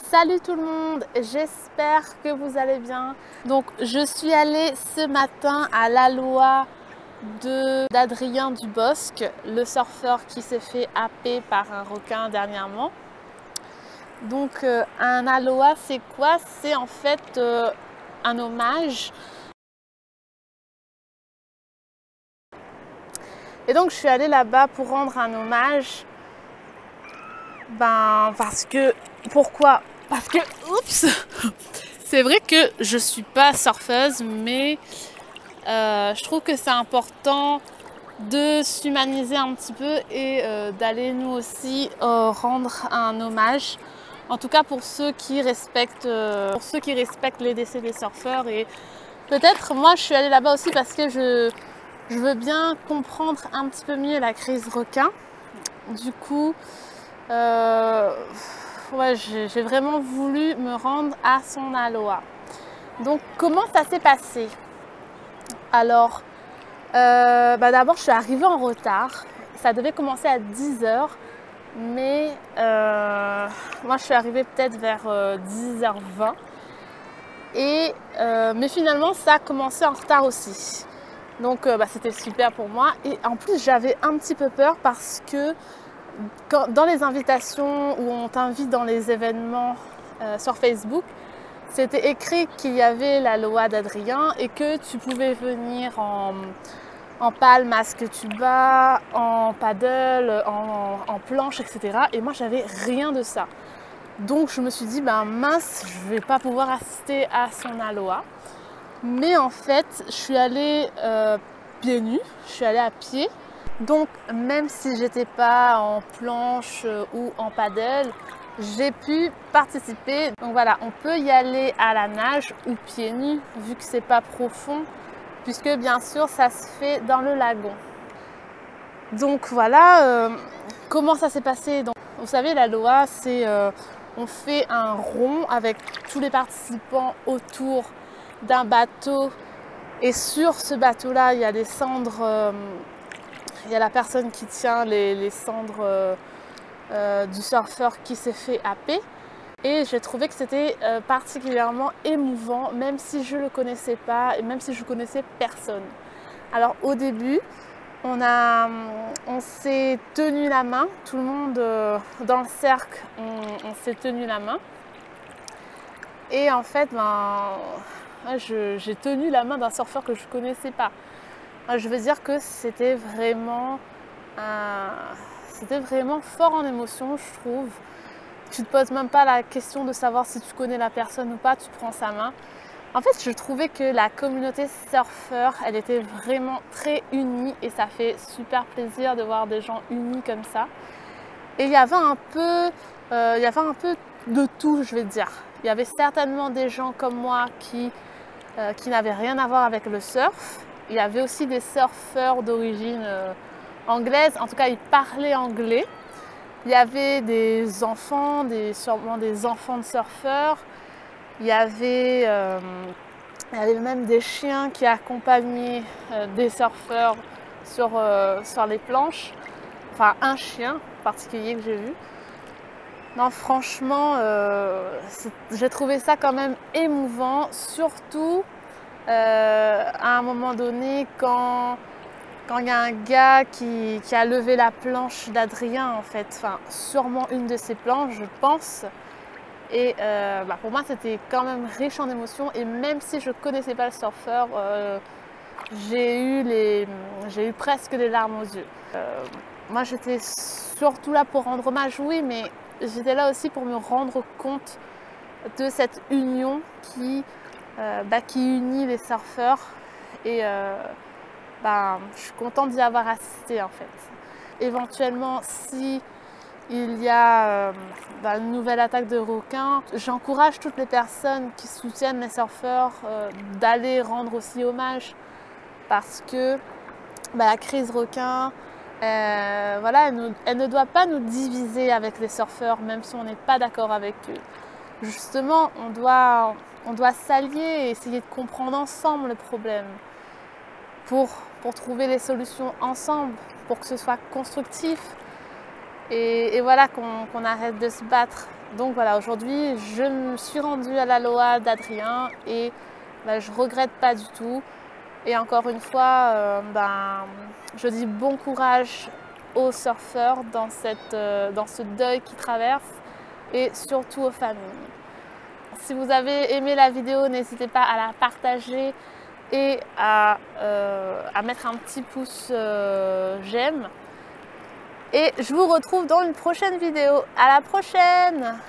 Salut tout le monde, j'espère que vous allez bien. Donc je suis allée ce matin à l'Aloha d'Adrien Dubosc, le surfeur qui s'est fait happer par un requin dernièrement. Donc un Aloha c'est quoi? C'est en fait un hommage. Et donc je suis allée là-bas pour rendre un hommage. Pourquoi? Parce que, oups, c'est vrai que je suis pas surfeuse, mais je trouve que c'est important de s'humaniser un petit peu et d'aller nous aussi rendre un hommage. En tout cas pour ceux qui respectent, les décès des surfeurs. Et peut-être moi je suis allée là-bas aussi parce que je veux bien comprendre un petit peu mieux la crise requin. Du coup, ouais, j'ai vraiment voulu me rendre à son Aloha. Donc comment ça s'est passé? Alors, d'abord je suis arrivée en retard. Ça devait commencer à 10 h, mais moi je suis arrivée peut-être vers 10 h 20. Mais finalement ça a commencé en retard aussi. Donc c'était super pour moi. Et en plus j'avais un petit peu peur parce que dans les invitations où on t'invite dans les événements sur Facebook, c'était écrit qu'il y avait l'Aloha d'Adrien et que tu pouvais venir en palme à scuba, en paddle, en planche, etc. Et moi, j'avais rien de ça. Donc, je me suis dit, mince, je vais pas pouvoir assister à son Aloha. Mais en fait, je suis allée pieds nus, je suis allée à pied. Donc même si j'étais pas en planche ou en paddle, j'ai pu participer. Donc voilà, on peut y aller à la nage ou pieds nus vu que c'est pas profond, puisque bien sûr ça se fait dans le lagon. Donc voilà, comment ça s'est passé. Donc, vous savez, l'Aloha, c'est on fait un rond avec tous les participants autour d'un bateau, et sur ce bateau-là, il y a des cendres. Il y a la personne qui tient les cendres du surfeur qui s'est fait happer. Et j'ai trouvé que c'était particulièrement émouvant, même si je ne le connaissais pas et même si je connaissais personne. Alors au début, on s'est tenu la main, tout le monde dans le cercle, on s'est tenu la main. Et en fait, j'ai tenu la main d'un surfeur que je ne connaissais pas. Je veux dire que c'était vraiment fort en émotion, je trouve. Tu te poses même pas la question de savoir si tu connais la personne ou pas, tu prends sa main. En fait, je trouvais que la communauté surfeur, elle était vraiment très unie et ça fait super plaisir de voir des gens unis comme ça. Et il y avait un peu de tout, je vais dire. Il y avait certainement des gens comme moi qui n'avaient rien à voir avec le surf. Il y avait aussi des surfeurs d'origine anglaise, en tout cas ils parlaient anglais. Il y avait des enfants, sûrement des enfants de surfeurs. Il y avait même des chiens qui accompagnaient des surfeurs sur les planches. Enfin un chien en particulier que j'ai vu. Non, franchement, j'ai trouvé ça quand même émouvant, surtout à un moment donné quand il y a un gars qui a levé la planche d'Adrien, en fait, enfin sûrement une de ses planches, je pense. Et pour moi c'était quand même riche en émotions, et même si je connaissais pas le surfeur, j'ai eu presque des larmes aux yeux. Moi j'étais surtout là pour rendre hommage, oui, mais j'étais là aussi pour me rendre compte de cette union qui unit les surfeurs. Et je suis contente d'y avoir assisté en fait. Éventuellement, si il y a une nouvelle attaque de requins, j'encourage toutes les personnes qui soutiennent les surfeurs d'aller rendre aussi hommage, parce que la crise requin, elle ne doit pas nous diviser avec les surfeurs, même si on n'est pas d'accord avec eux. Justement, on doit s'allier et essayer de comprendre ensemble le problème pour trouver les solutions ensemble, pour que ce soit constructif. Et voilà, qu'on arrête de se battre Donc voilà, aujourd'hui, je me suis rendue à la Loa d'Adrien et je regrette pas du tout. Et encore une fois, je dis bon courage aux surfeurs dans ce deuil qu'ils traversent et surtout aux familles. Si vous avez aimé la vidéo, n'hésitez pas à la partager et à mettre un petit pouce j'aime. Et je vous retrouve dans une prochaine vidéo. À la prochaine!